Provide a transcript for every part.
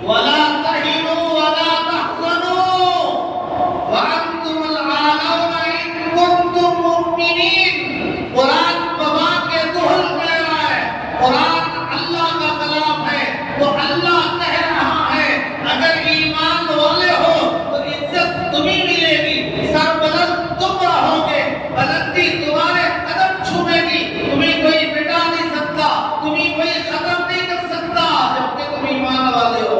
वला तहिनु वला तहज़नु व अंतुमुल आलौना इन कुंतुम मुमिनीन। कुरान बाबा के दुहल कह रहा है, कुरान अल्लाह का कलाम है, तो अल्लाह कह रहा है अगर ईमान वाले हो तो इज्जत तुम्हें मिलेगी, सरबलंद तुम रहोगे, बुलंदी तुम्हारे कदम छूएगी, तुम्हें कोई मिटा नहीं सकता, तुम्हें कोई खत्म नहीं कर सकता जबकि तुम ईमान वाले हो।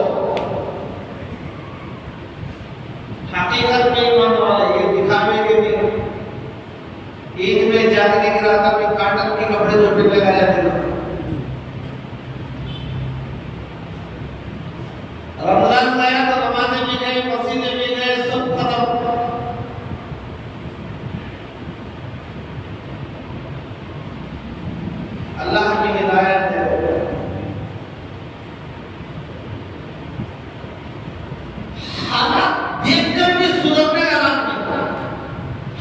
हकीकत में ईमान वाले ये दिखावे के नहीं। ईद में जागने की रात में काटन के कपड़े जो भी लगाए जाते थे, रमजान आया तो नमाज़ें भी गए, मस्जिदें भी गए, सब खत्म। अल्लाह की हिदायत है। हालात देखकर भी सुधरने का नाम नहीं,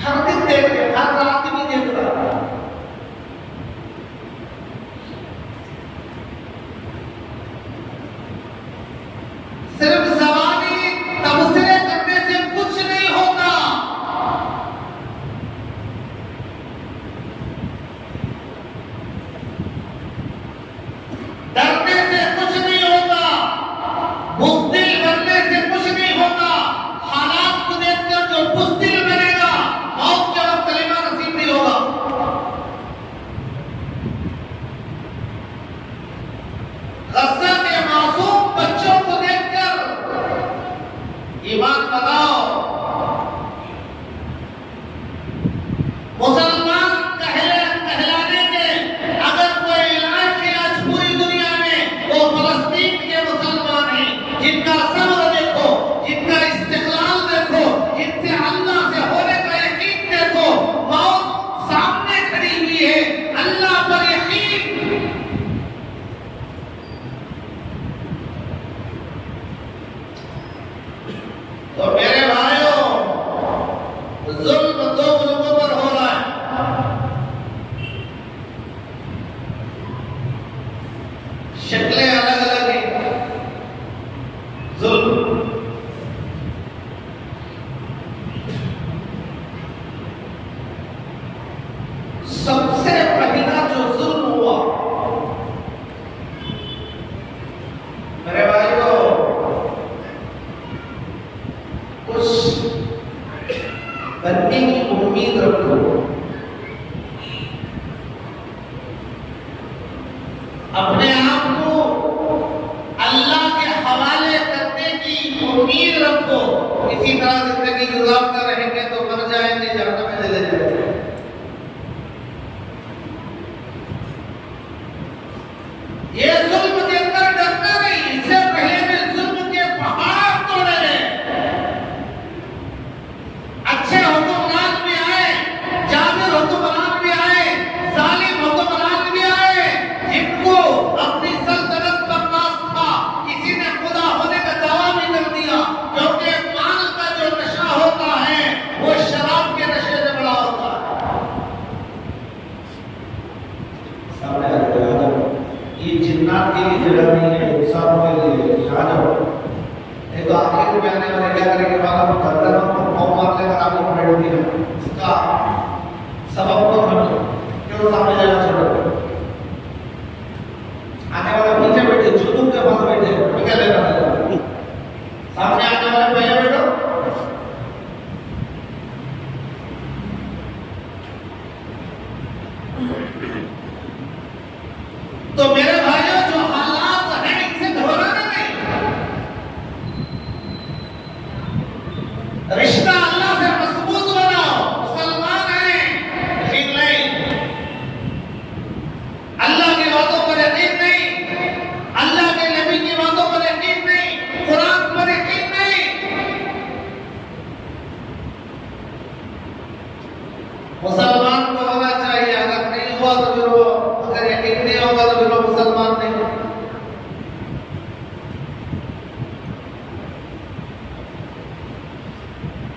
हर दिन देख रहे, हर रात भी देख रहा। सिर्फ ज़बानी तबसरे करने से कुछ नहीं होता। डरने से कुछ नहीं होता, बुज़दिल बनने से कुछ नहीं होता। हालात को देखकर जो बुज़दिल बनेगा मौत के वक्त कलिमा नसीब नहीं होगा। गज़ा के मासूम बच्चों को देखकर ईमान बनाओ। मुसलमान कहलाने के अगर कोई इलाज है आज पूरी दुनिया में वो फलस्तीन के मुसलमान हैं, जिनका सब्र देखो, जिनका इस्तिक़लाल देखो, जिनसे अल्लाह से होने का यकीन देखो। मौत सामने खड़ी हुई है, अल्लाह पर यकीन। तो मेरे भाइयों, जुल्म दो मुल्कों पर हो रहा है। शक्लें अलग अलग हैं। जुल्म सबसे पहला जो जुल्म हुआ मेरे भाइयों, कुछ बनने की उम्मीद रखो, अपने आप को अल्लाह के हवाले करने की उम्मीद रखो। इसी तरह जिंदगी गुजारते रहेंगे तो मर जाएंगे, जहन्नम में चले जाएंगे। ये जुल्म देखकर डरना नहीं, इससे पहले में जुल्म के पहाड़ तोड़े गए। अच्छे हुक्मरान भी आए, जाबिर हुक्मरान भी आए, जालिम हुक्मरान भी आए, जिनको अपनी सल्तनत पर नाज था। किसी ने खुदा होने का दावा भी कर दिया, क्योंकि माल का जो नशा होता है वो शराब के नशे से बड़ा होता है। सामने ये जिन्नात के लिए जगह नहीं है, इंसानों के लिए आ जाओ। एक तो आखिर में आने वाले क्या करेंगे, वाला को करता है और पाँव मार लेकर आपको पकड़ दिया। इसका सबब तो हम क्यों सामने जाना छोड़ो। आने वाला पीछे बैठे, जुनून के पास बैठे, क्या लेना है? सामने आने वाले पहले बैठो। तो मेरे भाइयों, जो हालात हैं इनसे घबराना नहीं। रिश्ता अल्लाह से मजबूत बनाओ। मुसलमान हैं, यकीन नहीं, अल्लाह की बातों पर यकीन नहीं, अल्लाह के नबी की बातों पर यकीन नहीं, कुरान पर यकीन नहीं। मुसलमान को होना चाहिए, अगर नहीं हुआ तो फिर वो, अगर यकीन नहीं होगा तो फिर वो मुसलमान नहीं।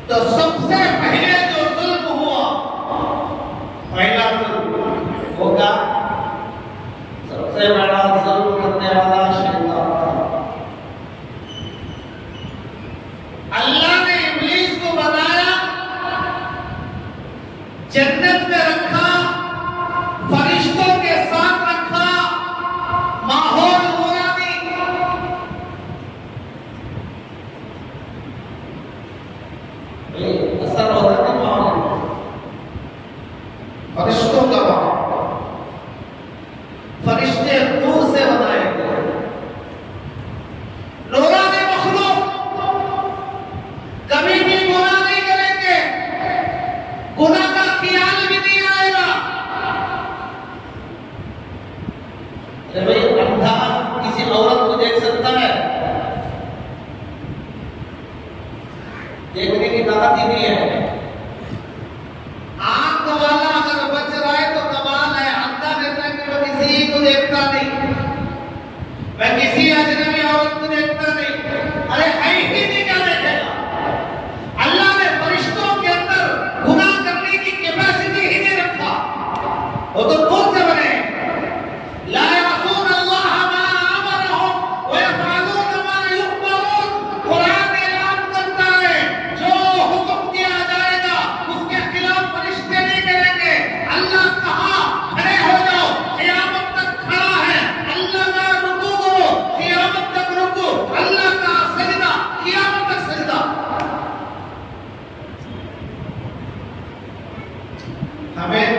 तो सबसे पहले जो जुल्म हुआ, पहला जुल्म होगा, सबसे बड़ा जुल्म करने वाला शैतान था। ताकत ही नहीं है। आंख वाला अगर बच रहा है तो कमाल है। अंधा कहता है कि मैं किसी को देखता नहीं, मैं किसी अजनबी औरत को देखता नहीं। अरे है ही नहीं, क्या देखेगा? अल्लाह ने फरिश्तों के अंदर गुनाह करने की कैपेसिटी ही नहीं रखा। वो तो खुद से बने। ला यासून अल्लाह मा अमरहुम व यफअलून मा युअमरून। कुरान ऐलान करता है जो हुक्म दिया जाएगा उसके खिलाफ फरिश्ते नहीं करेंगे। अल्लाह कहा खड़े हो जाओ, क़यामत तक खड़ा है। अल्लाह का रुकू करो, क़यामत तक रुकू। अल्लाह का सजदा, क़यामत तक सजदा। हमें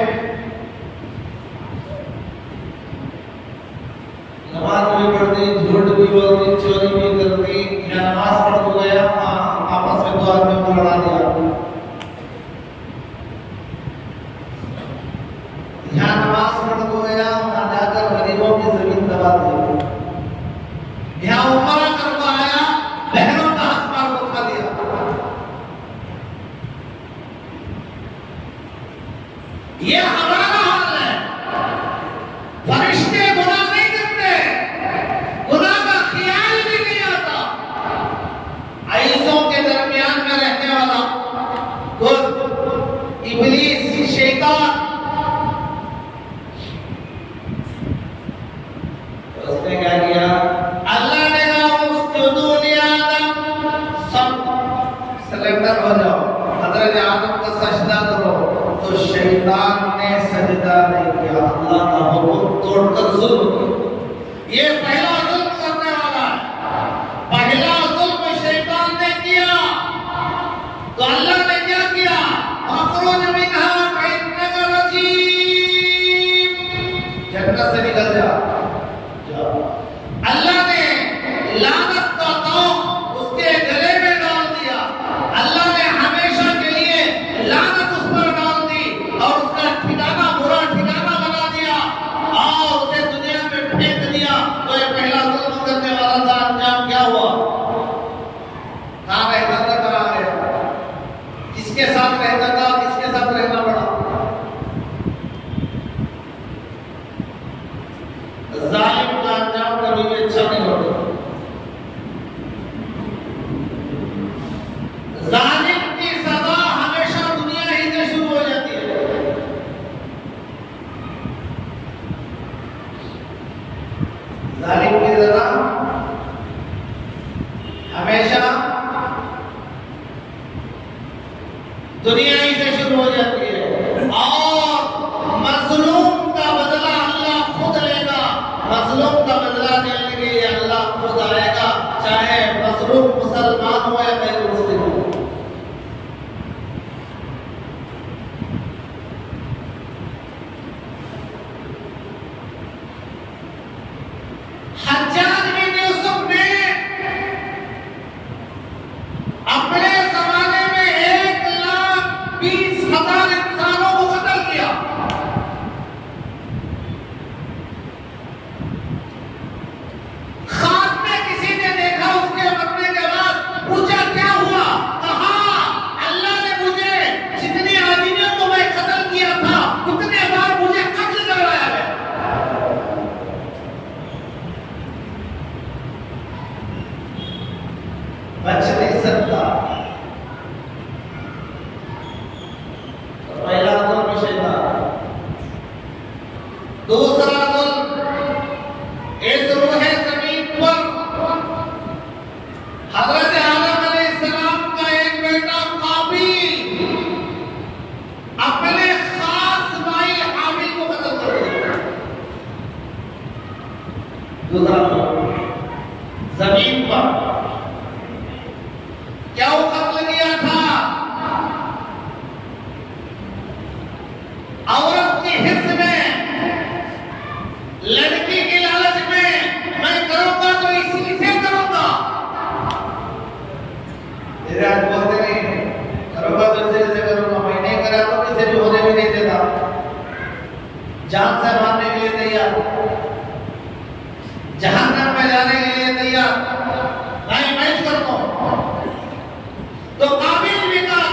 नमाज भी पढ़ती, झूठ भी बोलती, चोरी भी करती, या नमाज पढ़ तो गया, आपस में दो आदमी को लड़ा दिया, यहाँ नमाज पढ़ तो गया, वहां जाकर गरीबों की जमीन दबा दी, यहाँ उमरा करके आया, बहनों का हक मार को खा दिया। ये हमारा हाल है। फरिश्ते गुनाह नहीं करते, गुनाह का ख्याल भी नहीं आता। आइज़ों के दरमियान में रहने वाला खुद इब्लीस, शैतान, उसने क्या किया? अल्लाह ने कहा उसजुदू लि आदम, सब सरेंडर हो जाओ, हज़रत आदम का सजदा करो। तो शैतान ने सजदा नहीं किया, अल्लाह का हुक्म तोड़कर जुल्म किया। ये पहला जुल्म करने वाला है। पहला जुल्म शैतान ने किया तो अल्लाह ने क्या किया? अखरुज मिन्हा फइन्नका रजीम, जन्नत से निकल जा। अल्लाह ने लानत का तौक उसके गले में डाल दिया। अल्लाह ने हमेशा के लिए लानत उस पर डाल दी और उसका ठिकाना बुरा ठिकाना बना दिया और उसे दुनिया में फेंक दिया। तो ये पहला जुल्म करने वाला था, अंजाम क्या हुआ? कहाँ रहता था, कहाँ गया? किसके साथ रहता था, किसके साथ रहना पड़ा? जालिम का अंजाम कभी भी अच्छा नहीं होता। जालिम की सजा हमेशा दुनिया ही से शुरू हो जाती है। जालिम की सजा हमेशा दुनिया ही से शुरू हो जाती है और मजलूम का बदला अल्लाह खुद लेगा। मजलूम का बदला देने के लिए अल्लाह खुद आएगा, चाहे मजलूम मुसलमान हो या गैर मुस्लिम हो। हज्जाज बिन यूसुफ ने अपने जमाने में 1,20,000 इंसानों को कत्ल किया। खान में किसी ने देखा, उसके मरने के बाद पूछा क्या हुआ? कहा अल्लाह ने मुझे जितनी आदमियों को मैं कत्ल किया था उतने बार मुझे कत्ल करवाया है। बच नहीं सकता। पहला जुल्म शैतान, दूसरा जुल्म इस रूह जमीन पर हजरत आदम अलैहिस्सलाम का एक बेटा काबिल अपने खास भाई हाबिल को कत्ल कर दिया। दूसरा जमीन पर क्या वो कत्ल किया था? औरत की हिस्स में, लड़की की लालच में, मैं करूंगा तो इसी से करूंगा। आज बोलते नहीं, करूंगा तो इसे करूंगा, मैं नहीं करा तो किसी भी होने भी नहीं देता। जान से मारने के लिए तैयार, जहन्नम में जाने के लिए तैयार, नहीं मैं करता हूं। तो काबिल भी कहा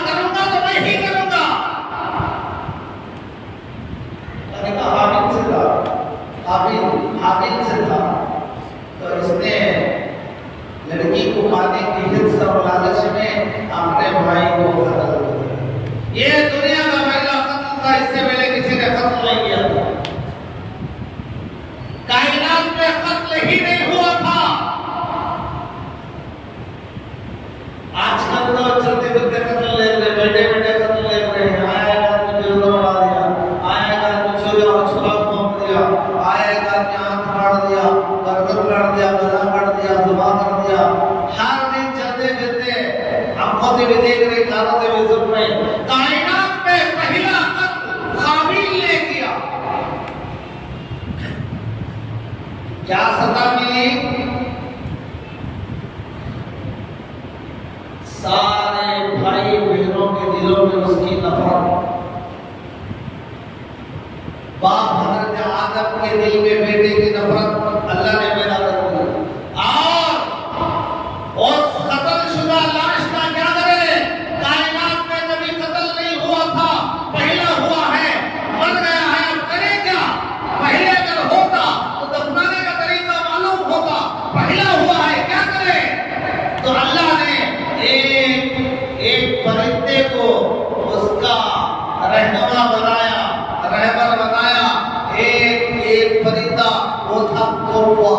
लड़की को पाने की हिर्स और लालच में अपने भाई को कत्ल कर दिया। ये दुनिया का पहला कत्ल था, इससे पहले किसी ने कत्ल नहीं किया था। कायनात में कत्ल ही नहीं हुआ था। आजकल तो चलते फिरते कत्ल ले रहे, बैठे बैठे कत्ल ले रहे हैं। आएगा तो दिल दौड़ा दिया, आएगा तो छुरा घोंप दिया, आएगा तो आंख काट दिया, गर्दन काट दिया, गला काट दिया, जुबान काट दिया। हर दिन चलते फिरते आंखों से भी देख रहे, कानों से भी सुन रहे। कायनात में पहला कत्ल काबिल ने किया। क्या सजा मिली? सारे भाई बहनों के दिलों में उसकी नफरत। बाप हजरत आदम के दिल में बेटे की नफरत अल्लाह ने पैदा कर दी। और उस कत्लशुदा लाश का क्या करे? कायनात में कभी कत्ल नहीं हुआ था, पहला हुआ है। मर गया है, अब करे क्या? पहले अगर होता तो दफनाने का तरीका मालूम होता। पहला हुआ है, क्या करे? तो अल्लाह ने एक परिंदे को उसका रहनुमा बनाया, रहबर बनाया। एक परिंदा वो था कौवा।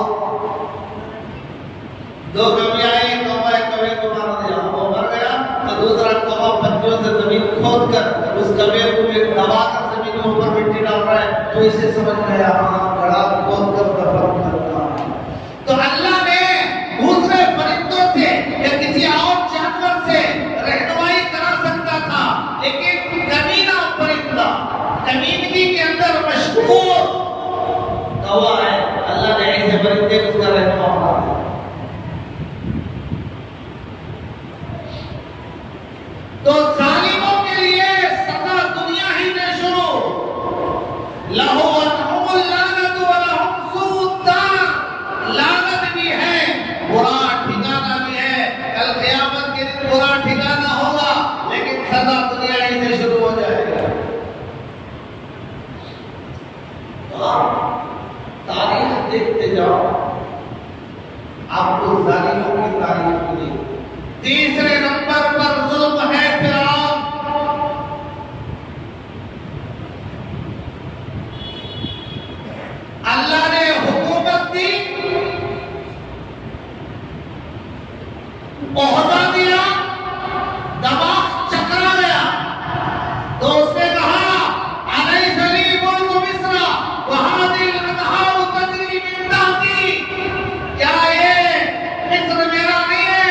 दो कभी आए, कौवे को मार दिया, वो मर गया। तो दूसरा कौवा पंजों से जमीन खोद कर उस कौवे को एक दबा कर जमीन के ऊपर मिट्टी डाल रहा है। तो इसे समझ में आया, हाँ गड़ा खोद कर दफन करता है। तो अल्लाह ने दूसरे परिंदों से या किसी और जानवर से रहनुमाई करा सकता था, लेकिन कमीना परिंदा, कमीनगी के अंदर मशहूर कौवा है, अल्लाह ने ऐसे परिंदे को उसका रहनुमा बना दिया। तो जालिमों के लिए सजा दुनिया ही में शुरू। लहू अनहुमुल लानतु व लहुम सूद्दार, लानत भी है, बुरा ठिकाना भी है। कल क़यामत के दिन बुरा ठिकाना होगा, लेकिन सजा दुनिया ही से शुरू हो जाएगा। तो तारीख देखते जाओ, आपको जालिमों की तारीख मिलेगी। तीसरे नंबर पर जुल्म है फिरौन। अल्लाह ने हुकूमत दी, ओहदा दिया, दबाव चकरा गया। तो उसने कहा अलैसा ली मुल्कु मिस्र व हादिल अनहारु तजरी मिन तहती, क्या ये मिस्र मेरा नहीं है?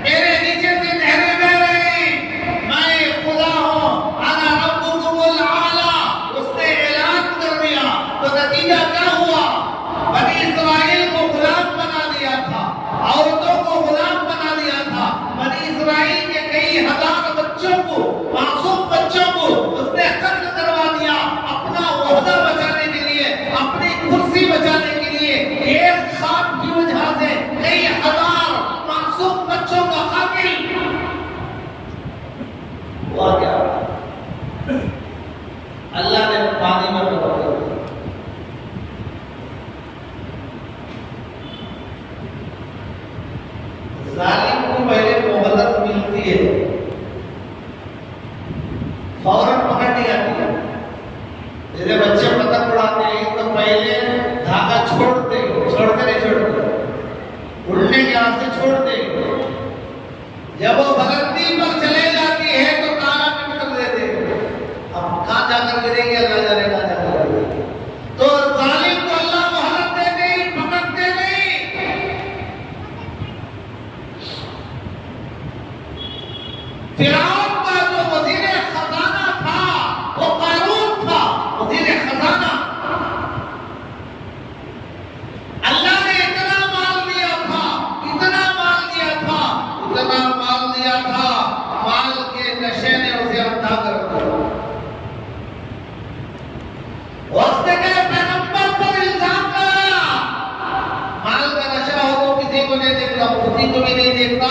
मेरे नीचे से नहरें बह रही, मैं खुदा हूं, अना रब्बुकुमुल आला। उसने ऐलान कर दिया। तो नतीजा क्या हुआ? बनी इस्राइल को गुलाम बना दिया था, औरतों को गुलाम बना दिया था। बनी इस्राइल के कई हजार बच्चों को, मासूम बच्चों को उसने कत्ल करवा दिया, अपना ओहदा बचाने के लिए, अपनी कुर्सी बचाने के लिए। एक खान की वजह से कई हजार मासूम बच्चों का कातिल हुआ। क्या अल्लाह ने पानी में बदल दिया। जालिम को पहले मोहलत मिलती है, फौरन पकड़ नहीं आती है। जैसे बच्चे पतंग उड़ाते हैं तो पहले धागा छोड़ते नहीं छोड़ते, उड़ने के रास्ते छोड़ते। जब वो बुलंदी पर चले जाती है तो तारा में पकड़ देते। अब कहाँ जाकर गिरेंगे अल्लाह जाने कहाँ जाकर गिरेंगे। तो जालिम को अल्लाह मोहलत देते ही, पकड़ते नहीं। फिरौन का जो वजीर खजाना था वो कारून था, वजीर खजाना। अल्लाह ने इतना माल दिया था, इतना माल दिया था, इतना माल दिया था, माल के नशे ने उसे अंधा कर दिया। उसने कहा पैगंबर पर इल्जाम लगाया। माल का नशा हो तो किसी को नहीं देखता, मुफ्ती को भी नहीं देखता,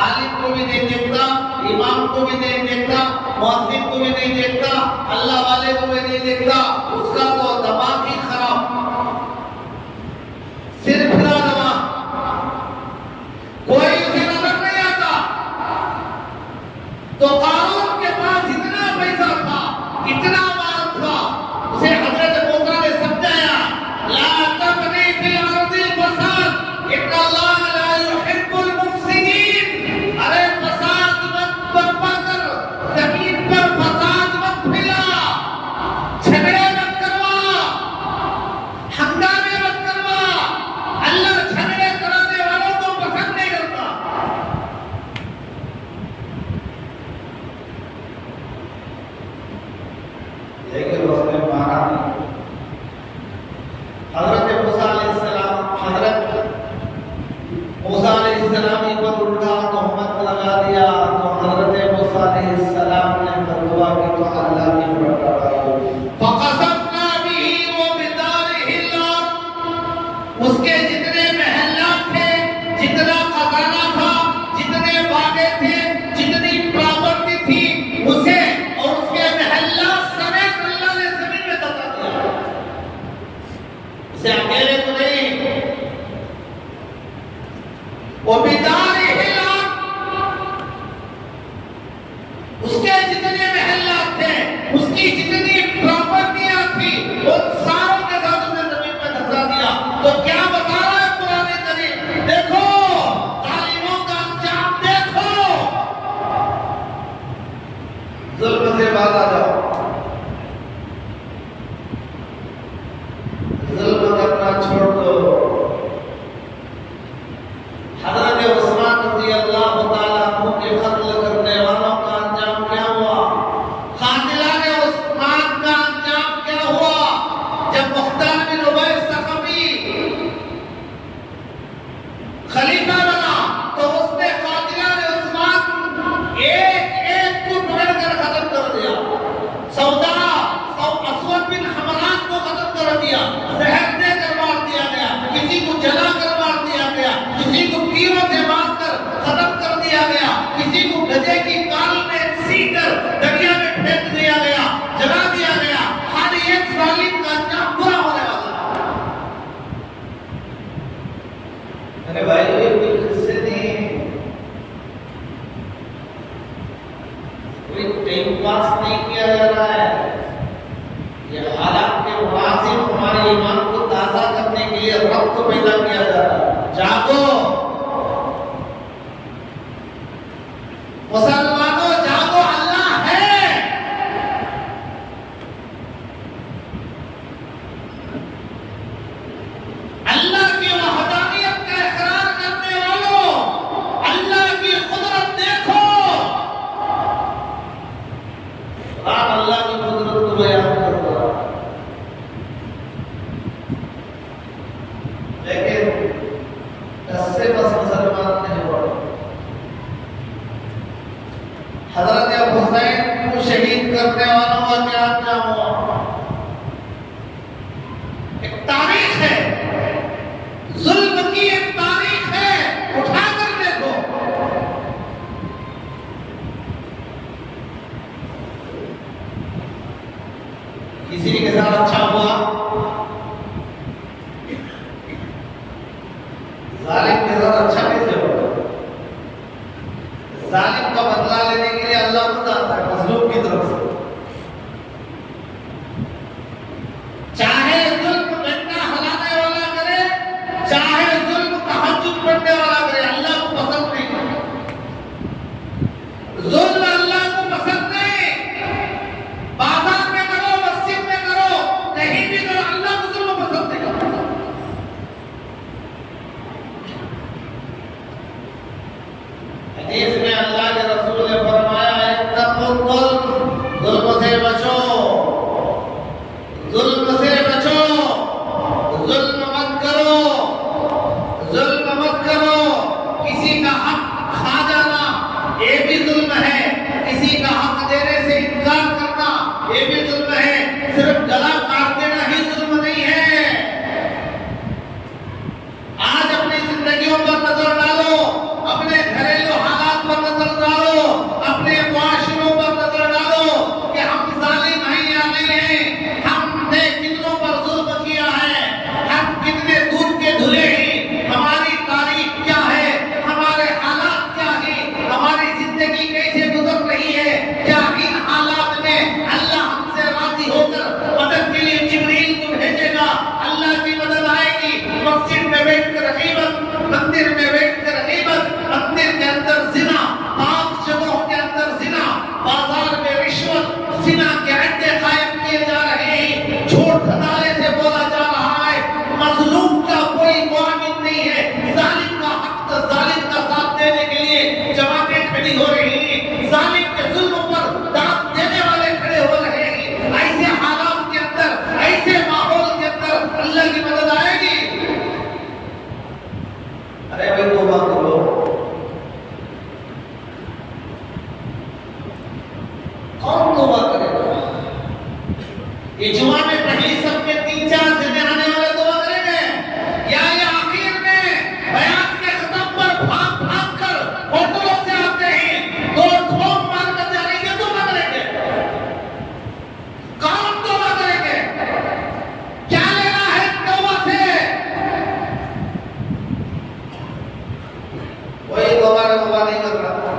आलिम को भी नहीं देखता, इमाम को भी नहीं देखता, मुअज्जिन को भी नहीं देखता, अल्लाह वाले को भी नहीं देखता। उसका तो दिमाग ही खराब, सिर फिरा दिमाग। अलैहिस्सलाम पर उल्टा तोहमत लगा दिया तो हजरत मूसा अलैहिस्सलाम ने बददुआ की तो अल्लाह की बरकत फकसफना बिही व बिदारिही अल-अर्द, उसके जितने महल्ला थे, जितना खजाना था, जितने बागें थे, जितनी प्रॉपर्टी थी, उसे और उसके महल्ला समेत अल्लाह ने जमीन में दबा दिया। उसे अकेले को नहीं, वो बिदारिही अल-अर्द, उसके जितने महल्ला थे, उसकी जितनी प्रॉपर्टियां थी, उन सारों के साथ उसने जमीन में धसा दिया। तो क्या बता रहा है कुरान करीम? देखो जालिमों का अंजाम देखो, जुल्म से बाहर आ जाओ, जुल्म करना छोड़ दो। हज़रत उस्मान रज़ी अल्लाह तआला अन्हु के कत्ल करने वालों का अंजाम क्या हुआ? कातिलाने उस्मान का अंजाम क्या हुआ? जब मुख्तार बिन उबय सखफी खलीफा बना तो उसने कातिलाने उस्मान एक एक को पकड़कर खत्म कर दिया। सौदा असवद बिन हमरान को खत्म कर दिया, जहर देकर मार दिया गया, किसी को जलाकर मार दिया गया, किसी को तीरों से मारकर खत्म कर दिया गया, किसी को गधे की काल में सीकर दरिया में फेंक दिया गया, जला दिया गया। हर एक जालिम का अंजाम बुरा होने वाला है। अरे भाई ये कोई किस्से नहीं, कोई टाइम पास नहीं किया जा रहा है। ये हालात के मुनासिब हमारे ईमान को ताज़ा करने के लिए रब्त पैदा किया जा रहा है। जागो मुसलमानों, जागो, अल्लाह है। अल्लाह की वहदानियत का इकरार करने वालों, अल्लाह की कुदरत देखो। कुरान अल्लाह की कुदरत को बयान करता है, लेकिन इससे बस मुसलमान नहीं हुआ। हजरत हुसैन को शहीद करने वालों का क्या अंजाम हुआ? एक तारीख है, जुल्म की एक तारीख है, उठाकर देखो। किसी के साथ अच्छा हुआ, जालिम के साथ अच्छा कैसे होगा? जालिम का बदला लेने के लिए अल्लाह खुद आता है मजलूम की तरफ से। चाहे जुल्म डंडा हिलाने वाला करे, चाहे जुल्म तहज्जुद पढ़ने वाला करे, अल्लाह को पसंद नहीं करे। जुल्म अल्लाह को पसंद नहीं। बाजार में करो, मस्जिद में करो, कहीं भी करो, अल्लाह को जुल्म पसंद नहीं करता। हदीस में अल्लाह के रसूल ने फरमाया, जुल्म से बचो, जुल्म से बचो, जुल्म मत करो, जुल्म मत करो। किसी का हक खा जाना ये भी जुल्म है, किसी का हक देने से इनकार करना ये भी जुल्म है। सिर्फ गला काट देना ही जुल्म नहीं है। आज अपनी जिंदगियों पर नजर डालो, अपने घरेलू हालात पर नजर डालो, अपने मुआशरों पर नजर डालो कि हम जालिम हैं या नहीं हैं। हमने कितनों पर जुल्म किया है, हम कितने दूध के धुले हैं, हमारी तारीख क्या है, हमारे हालात क्या हैं, हमारी जिंदगी कैसे गुजर रही है। क्या इन हालात में अल्लाह हमसे हमारे वफा नहीं कर रहा।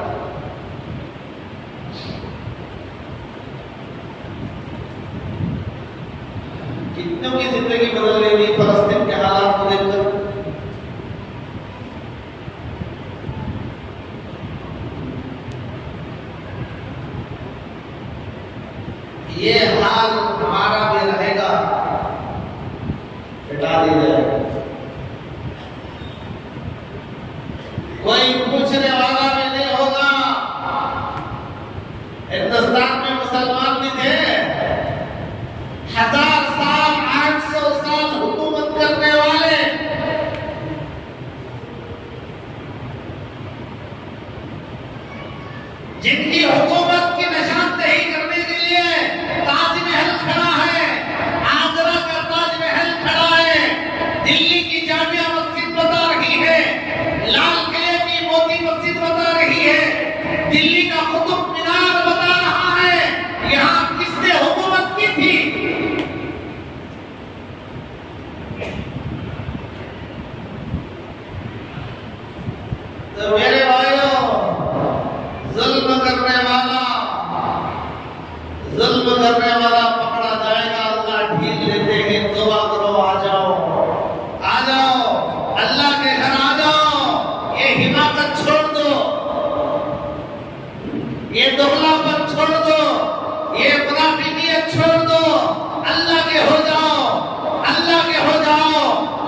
कितनों की जिंदगी बदल गई फलस्तीन के हालात को देखकर। ये हाल हमारा भी रहेगा, हटा दी जाएगा। कोई पूछने वाला भी नहीं होगा। हिंदुस्तान में मुसलमान भी थे, 1000 साल 800 साल हुकूमत करने वाले, जिनकी हुकूमत की निशानदेही करने के लिए ताजमहल खड़ा है, आगरा का ताजमहल खड़ा है, दिल्ली की जामिया मस्जिद बता रही है, लाल किले की मोती मस्जिद बता रही है, दिल्ली का कुतुब मीनार बता रहा है। यहाँ किसने हुकूमत की थी? तो मेरे भाइयों, जुल्म करने वाला पकड़ा जाएगा। अल्लाह ढील लेते हैं, तौबा करो, आ जाओ, अल्लाह के घर आ जाओ। ये हिमाकत छोड़ दो, ये दोगलापन छोड़ दो, ये मुनाफिकियत छोड़ दो, अल्लाह के हो जाओ,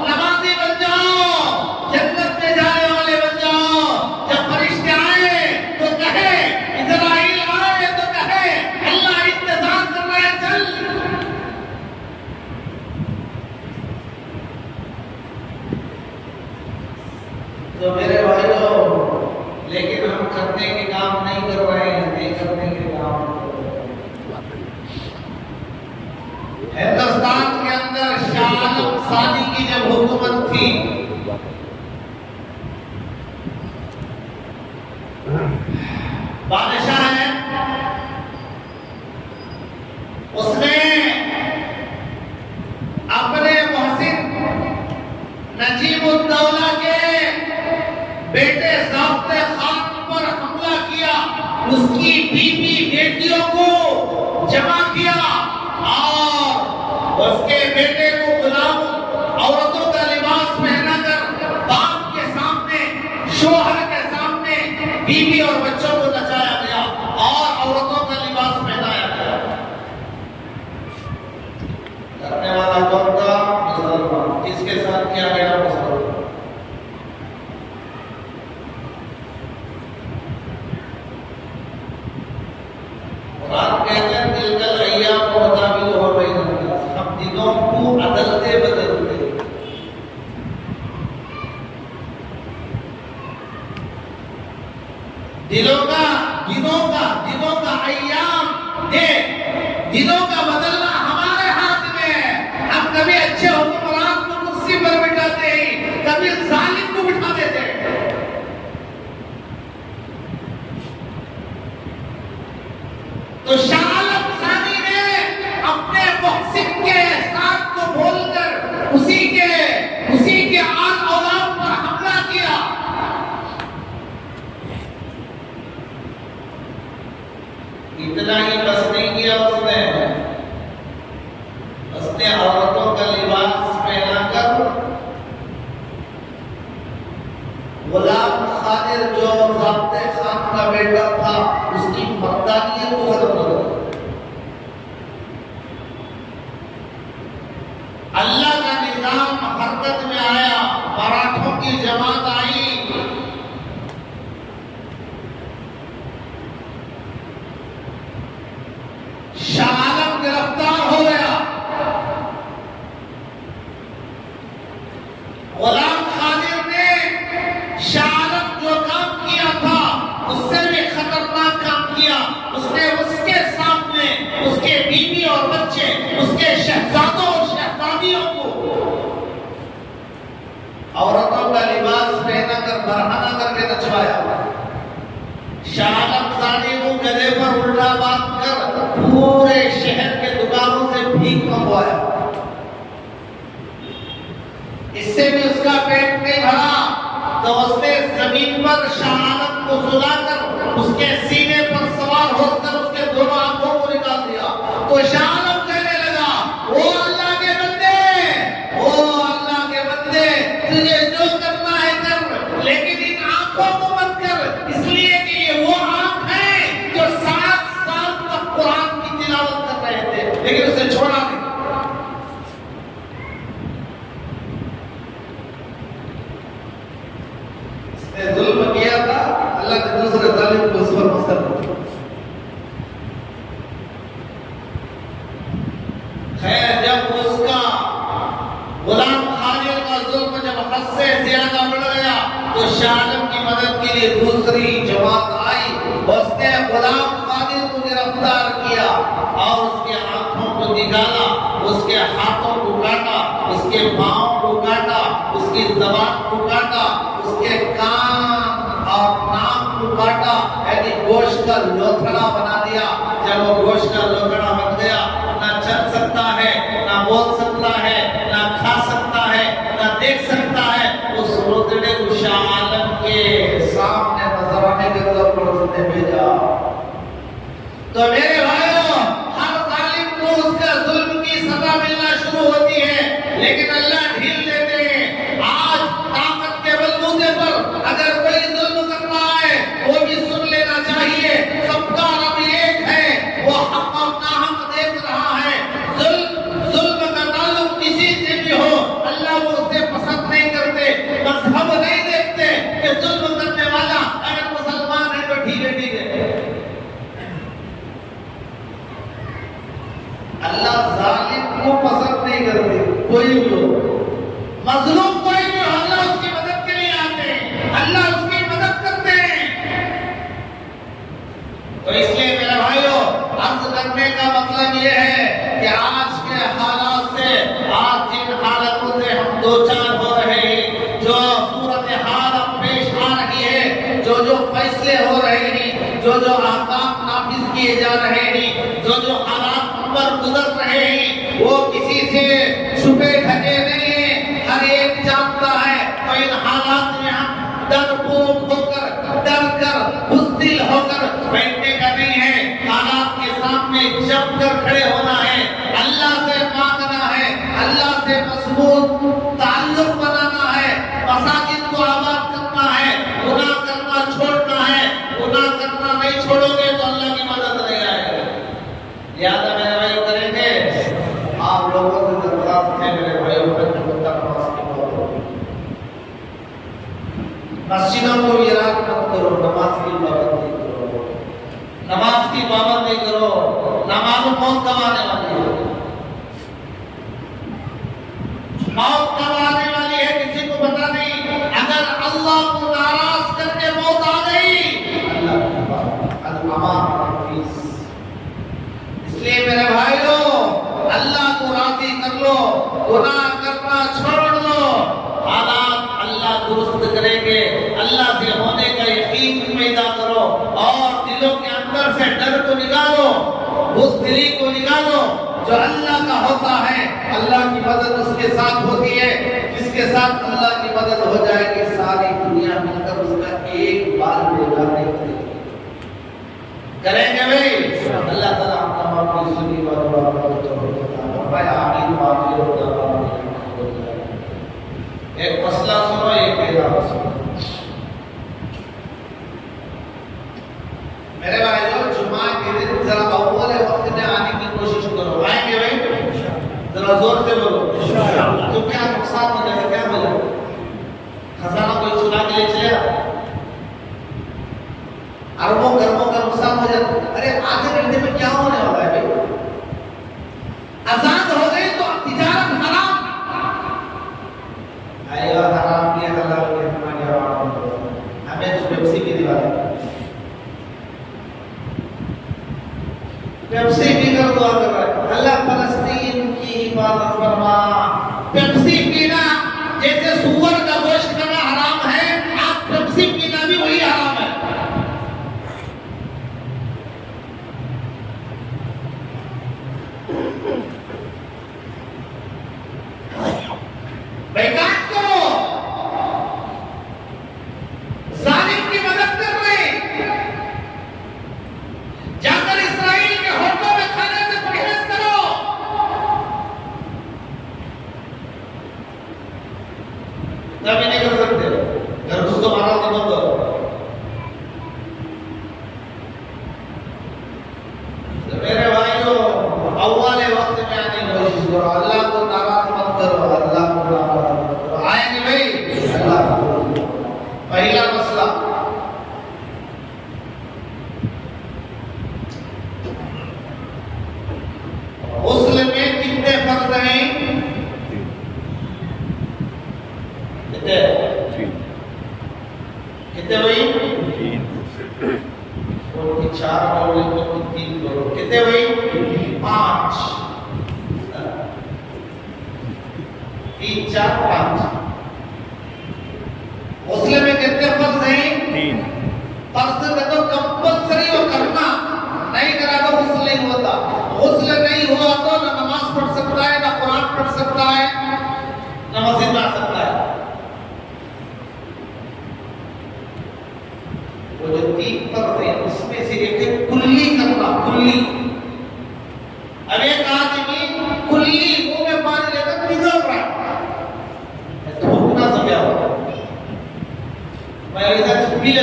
नमाजी बन जाओ, जन्नत में जाने वाले बन जाओ। जब फरिश्ते आए तो कहे, इज़राइल आए तो कहे, अल्लाह इंतजार कर रहा है, चल। तो मेरे भाइयों, लेकिन हम करने के काम नहीं कर रहे हैं, नहीं करने के काम। हिंदुस्तान के अंदर शाह आलम सानी की जब हुकूमत थी, बादशाह है, उसने अपने मोहसिन नजीबुद्दौला के बेटे ज़ाब्ते खान पर हमला किया, उसकी बीवी बेटियों को जमा किया और उसके बेटे को गुलाम औरतों का लिबास पहनाकर बाप के सामने, शोहर के सामने बीवी और बच्चों को नचाया गया और औरतों का लिबास पहनाया गया। करने वाला कौन था? मुसलमान। किसके साथ किया गया? मुसलमान। आप कहते हैं तिलकल अय्याम मुताबिक हो रही है, हम दिनों को बदलते दिनों का अय्याम दे, दिनों का बदलना हमारे हाथ में है। हम कभी अच्छे हुक्मरान को कुर्सी पर बिठाते हैं, कभी जालिम को बिठा देते हैं। तो शाह आलम सानी ने अपने मुहसिन के एहसान को भूलकर उसी के आन औलाद पर हमला किया। इतना ही बस नहीं किया उसने औरतों का लिबास पहनाकर गुलाम खादिर जो ज़ाब्ते खान का बेटा था, उसकी मर्दानियत को खत्म कर दिया। अल्लाह का निजाम हरकत में आया, मराठों की जमात आई, शाह आलम गिरफ्तार हो गया। गुलाम खादिर ने शाह आलम जो काम किया था उससे भी खतरनाक काम किया। उसने उसके सामने उसके बीवी और बच्चे, उसके शहजादों और शहजादियों को औरतों का लिबास पहनाकर बरहाना करके नचवाया। शाह आलम सानी को गले पर उल्टा बांध कर पूरे शहर के दुकानों से भीख मंगवाया। इससे भी उसका पेट नहीं भरा तो उसने जमीन पर पर शाह आलम को सुलाकर उसके सीने पर सवार होकर उसके दोनों आंखों को निकाल दिया। तो शाह आलम कहने लगा, ओ अल्लाह के बंदे, ओ अल्लाह के बंदे, तुझे जो करना है कर, लेकिन इन आंखों को मत कर, इसलिए कि ये वो आंख है जो 7 साल तक कुरान की तिलावत कर रहे थे, लेकिन उसे छोड़ा नहीं। इसने जुल्म किया था, अल्लाह ने दूसरे जालिम को उस पर मुसल्लत किया। खैर, जब उसका गुलाम खालिद का जुल्म जब हद से ज्यादा बढ़ गया तो शाह आलम की मदद के लिए दूसरी जमात आई। उसने गुलाम खालिद को गिरफ्तार किया और उसके आंखों को निकाला, उसके हाथों को काटा, उसके पांव को काटा, उसकी जबान को काटा, उसके कान और नाक को काटा, यानी गोश्त का लोथड़ा बना दिया। जब वो गोश्त का लोथड़ा बन गया, ना चल सकता है, ना बोल सकता है, ना खा सकता है, ना देख सकता है। उस रोतड़े को शाह आलम के सामने नजराने के तौर पर उसने भेजा। तो मेरे भाइयों, हर जालिम को उसका जुल्म की सजा मिलना शुरू होती है, लेकिन अल्लाह ढील देते हैं। आज ताकत के बलबूते पर अगर कोई जुल्म कर रहा है, वो भी सुन लेना चाहिए, सबका रब एक है, वो हक और नाहक देख रहा है। जुल्म का ताल्लुक किसी से भी हो, अल्लाह वो उसे पसंद नहीं करते। मजहब नहीं देखते कि जुल्म करने वाला अगर मुसलमान है तो ठीक है, ठीक है। अल्लाह जालिम को पसंद नहीं करते, कोई भी हो, मजलूम कोई भी हो, अल्लाह उसकी मदद के लिए आते हैं, अल्लाह उसकी मदद करते हैं। तो इसलिए मेरे भाइयों, अर्ज करने का मतलब यह है कि आज के हालात से, आज जिन हालातों से हम दो चार हो रहे हैं, जो सूरत हाल अब पेश आ रही है, जो फैसले हो रहे हैं, जो ahkam नाफिज किए जा रहे हैं, जो हालात पर गुजर रहे हैं, वो किसी से छुपे ढके नहीं है, हर एक जानता है। तो इन हालात में हम डरपोक होकर, डर कर, बुज़दिल होकर बैठने का नहीं है। हालात के सामने जम कर खड़े होना है, अल्लाह से मांगना है, अल्लाह से मजबूत ताल्लुक बनाना है, मसाजिद को आबाद करना है, गुनाह करना छोड़ना है। गुनाह करना नहीं छोड़ोगे तो अल्लाह की मदद नहीं आएगी। याद है मेरे भाई, करेंगे आप लोगों से दरख्वास्त है मेरे भाइयों, मस्जिदों को वीरान मत करो, नमाज की पाबंदी करो, नमाज की पाबंदी करो। नमाज मौत कमाने वाली है, मौत कमाने वाली है, किसी को पता नहीं। अगर अल्लाह को नाराज करके मौत आ गई, इसलिए मेरे भाइयों, अल्लाह को राजी कर लो, गुनाह करना छोड़ दो, हालात अल्लाह दुरुस्त करेंगे। अल्लाह से होने का यकीन पैदा करो और दिलों के अंदर से डर को निकालो, बुज़दिली को निकालो। जो अल्लाह का होता है, अल्लाह की मदद उसके साथ होती है। जिसके साथ अल्लाह की मदद हो जाएगी, सारी दुनिया मिलकर उसका एक बार बेकार नहीं करेगी। करेंगे भाई? अल्लाह ताला हम तमाम की सुनी व दुआ को तौफीक अता फरमाए। आमीन व आमीन। एक मसला सुनो, एक पैगाम सुनो। मेरे भाइयों, जुमा के दिन जरा अव्वल वक्त में आने की कोशिश करो। आएंगे भाई? जरा जोर से बोलो इंशाअल्लाह। तो क्या नुकसान हो जाएगा, क्या हो जाएगा? खजाना कोई चुरा के ले चलेगा, अरबों खरबों का नुकसान हो जाता। अरे आधे घंटे में क्या होने वाला है भाई? आजाद हो गई तो तिजारत हराम, आया हराम किया, हलाल किया, हमारे हराम हमें तो पेप्सी की दीवार, पेप्सी पीकर दुआ कर रहा है, अल्लाह फलस्तीन की हिफाजत फरमा। पेप्सी पीना जैसे सुअर का गोश्त खाना हराम है, आप पेप्सी पीना भी वही हराम है। बैकात करो, जालिम और 4 बोले तो 3 बोलो, कितने हुई? 5। 3 4 5। मुस्लिम में कितने फर्ज हैं? 3। फर्ज में तो कंपलसरी वो करना, नहीं करा तो गुस्ल नहीं होता। गुस्ल नहीं हुआ तो ना नमाज पढ़ सकता है, ना कुरान पढ़ सकता है, ना मस्जिद में आ सकता है। वो जो 3 फर्ज है उसमें से एक है कुल्ली करना, कुल्ली। अब एक आदमी कुल्ली मुंह में पानी लेकर निगल रहा है, थूकना समझा हो, मैं इधर छुपी ले,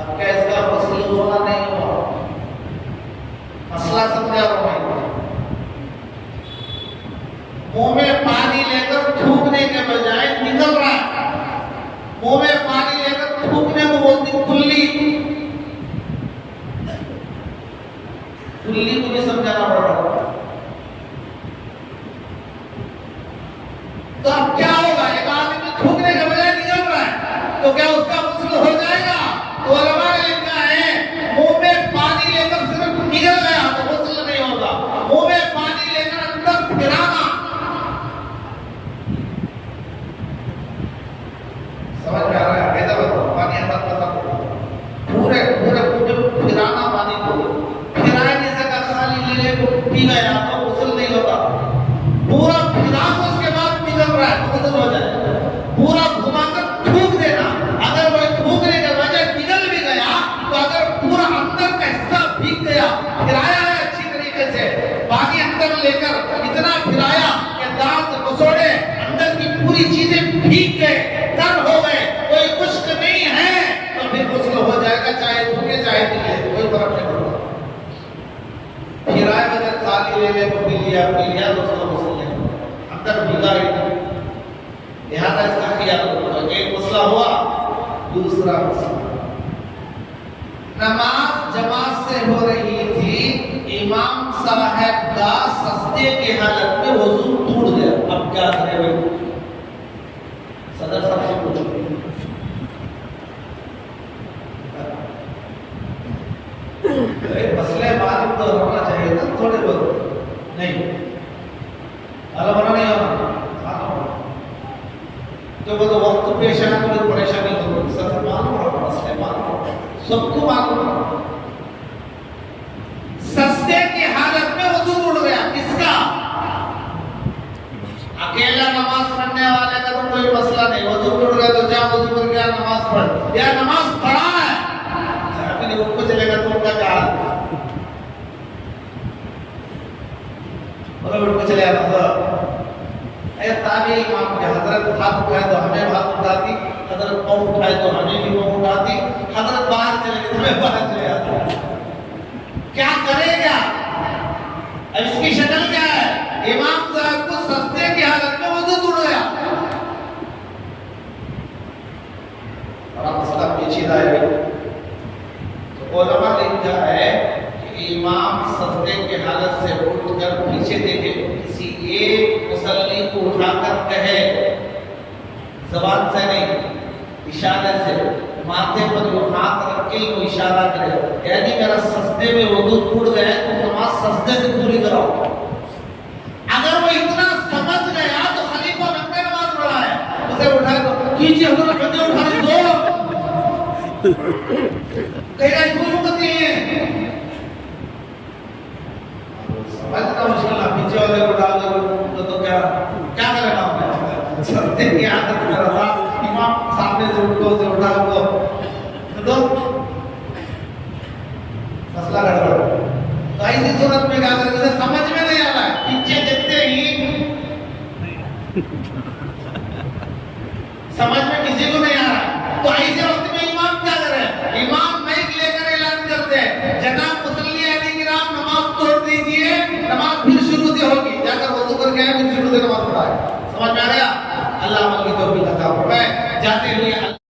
अब क्या इसका मसला होना नहीं हुआ? मसला समझा रहा हूं। मुंह में पानी लेकर थूकने के बजाय निकल रहा है, मुंह में पानी लेकर थूकने को बोलती कुल्ली। कुल्ली मुझे समझाना पड़ रहा है। तो अब क्या होगा? एक आदमी थूकने के बजाय निकल रहा है, तो क्या उसका गुस्ल हो जाएगा? तो उलमा ने लिखा है मुंह में पानी लेकर सिर्फ निकल गया तो गुस्ल नहीं होगा। मुंह में पानी लेकर अंदर फिराना, समझ में आ रहा है? ऐसा बताओ, पानी अंदर पूरे पूरे पूरे फिराना, पानी को फिराए नहीं सका, खाली ले को पी गया तो गुस्ल नहीं होता। पूरा फिरा को उसके बाद निकल रहा है तो गुस्ल हो जाए। पूरा घुमाकर थूक देना, अगर वह थूकने के बजाय निकल भी गया तो अगर पूरा अंदर का हिस्सा भीग गया, फिराया है अच्छी तरीके से, पानी अंदर लेकर इतना फिराया कि दांत मसोड़े अंदर की पूरी चीजें भीग गए, तर हो गए, कोई खुश्क नहीं है, तो फिर गुस्ल हो जाएगा, चाहे थूके चाहे निकले, कोई फर्क नहीं पड़ता। फिराए बगैर खाली ले तो पी लिया तो उसका गुस्ल नहीं, अंदर भीगा ही नहीं। लिहाजा इसका ख्याल रखो। एक मसला हुआ, दूसरा मसला, नमाज जमात से हो रही थी, इमाम साहब का सजदे की हालत में वजू टूट गया। अब क्या करें भाई? सदर साहब से पूछो। मसले मालूम तो होना चाहिए ना, थोड़े बहुत नहीं, अलग होना नहीं होना। तो वो वक्त पेश आने में परेशानी होगी, सब मालूम होगा, मसले मालूम होगा, सबको मालूम होगा। सजदे की हालत में वजू टूट गया, किसका? अकेला नमाज पढ़ने वाले का तो कोई मसला नहीं, वजू टूट गया तो जा वजू कर गया, नमाज पढ़, या नमाज पढ़ा है अपने ऊपर चलेगा तो उनका क्या हाल? और उठ के चले आता ताबी इमाम के हजरत हाथ उठाए तो हमें हाथ उठाती, हजरत पाँव उठाए तो हमें भी पाँव उठाती, हजरत बाहर चले गए तो हमें बाहर चले आते। क्या करेगा? अब इसकी शक्ल क्या है? इमाम साहब को सजदे की हालत में वजू टूट गया। बड़ा मसला पेचीदा है। तो उलमा लिखा है कि इमाम सजदे की हालत से उठकर पीछे देखे, किसी एक मुसल्ली को उठाकर कहे, ज़बान से नहीं इशारे से, माथे पर जो हाथ रख के वो इशारा करे, यानी मेरा सजदे में वजू टूट गया, तो नमाज सजदे से पूरी कराओ। अगर वो इतना समझ गया तो खलीफा नंगे नमाज पढ़ा है, उसे उठा दो, कीजिए हजरत बंदे उठा दो, कहेगा इसको कहते हैं समझना मुश्किल है। पीछे वाले को डाल दो तो क्या क्या करेगा? सजदे की आदत में रहा, इमाम सामने से उठो से उठा को तो मसला गड़बड़। तो ऐसी सूरत में क्या करेंगे? समझ में नहीं आ रहा है, पीछे देखते ही समझ में किसी को नहीं आ रहा है, तो ऐसे वक्त में इमाम क्या करे? इमाम माइक लेकर ऐलान करते हैं, जनाब मुसल्ली किराम नमाज तोड़ दीजिए, नमाज फिर शुरू से होगी, जाकर वजू करके आए, फिर शुरू से नमाज पढ़ाए। समझ में आ गया? अल्लाह अमल की तौफीक अता फरमाए। जाते हुए